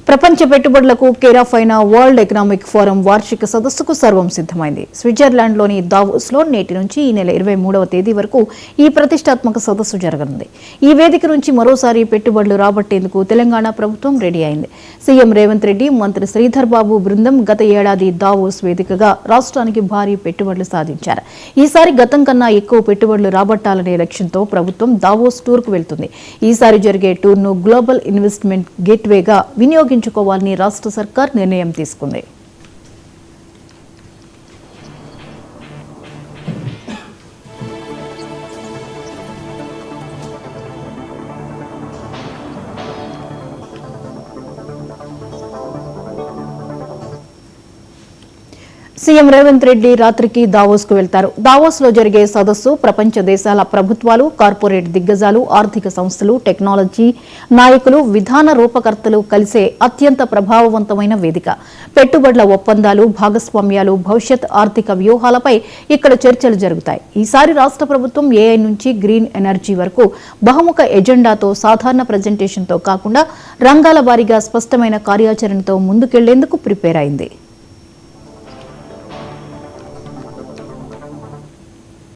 ప్రపంచ పెట్టుబడులకు కేరాఫ్ అయిన వరల్డ్ ఎకనామిక్ ఫోరం వార్షిక సదస్సుకు సర్వం సిద్ధమైంది. స్విట్జర్లాండ్లోని దావోస్లో నేటి నుంచి ఈ నెల 23వ తేదీ వరకు ఈ ప్రతిష్టాత్మక సదస్సు జరగనుంది. ఈ వేదిక నుంచి మరోసారి పెట్టుబడులు రాబట్టేందుకు తెలంగాణ ప్రభుత్వం రెడీ అయింది. సీఎం రేవంత్ రెడ్డి, మంత్రి శ్రీధర్ బాబు బృందం గత ఏడాది దావోస్ వేదికగా రాష్ట్రానికి భారీ పెట్టుబడులు సాధించారు. ఈసారి గతం కన్నా ఎక్కువ పెట్టుబడులు రాబట్టాలనే లక్ష్యంతో ప్రభుత్వం దావోస్ టూర్కు వెళ్తుంది. ఈసారి జరిగే టూర్ను గ్లోబల్ ఇన్వెస్ట్మెంట్ గేట్వేగా వినియోగించుకోవాలని రాష్ట్ర సర్కార్ నిర్ణయం తీసుకుంది. సీఎం రేవంత్ రెడ్డి రాత్రికి దావోస్ కు వెళ్తారు. దావోస్ లో జరిగే సదస్సు ప్రపంచ దేశాల ప్రభుత్వాలు, కార్పొరేట్ దిగ్గజాలు, ఆర్థిక సంస్థలు, టెక్నాలజీ నాయకులు, విధాన రూపకర్తలు కలిసే అత్యంత ప్రభావవంతమైన వేదిక. పెట్టుబడుల ఒప్పందాలు, భాగస్వామ్యాలు, భవిష్యత్ ఆర్థిక వ్యూహాలపై ఇక్కడ చర్చలు జరుగుతాయి. ఈసారి రాష్ట్ర ప్రభుత్వం ఏఐ నుంచి గ్రీన్ ఎనర్జీ వరకు బహుముఖ ఎజెండాతో, సాధారణ ప్రజెంటేషన్తో కాకుండా రంగాల వారీగా స్పష్టమైన కార్యాచరణతో ముందుకెళ్లేందుకు ప్రిపేర్ అయింది.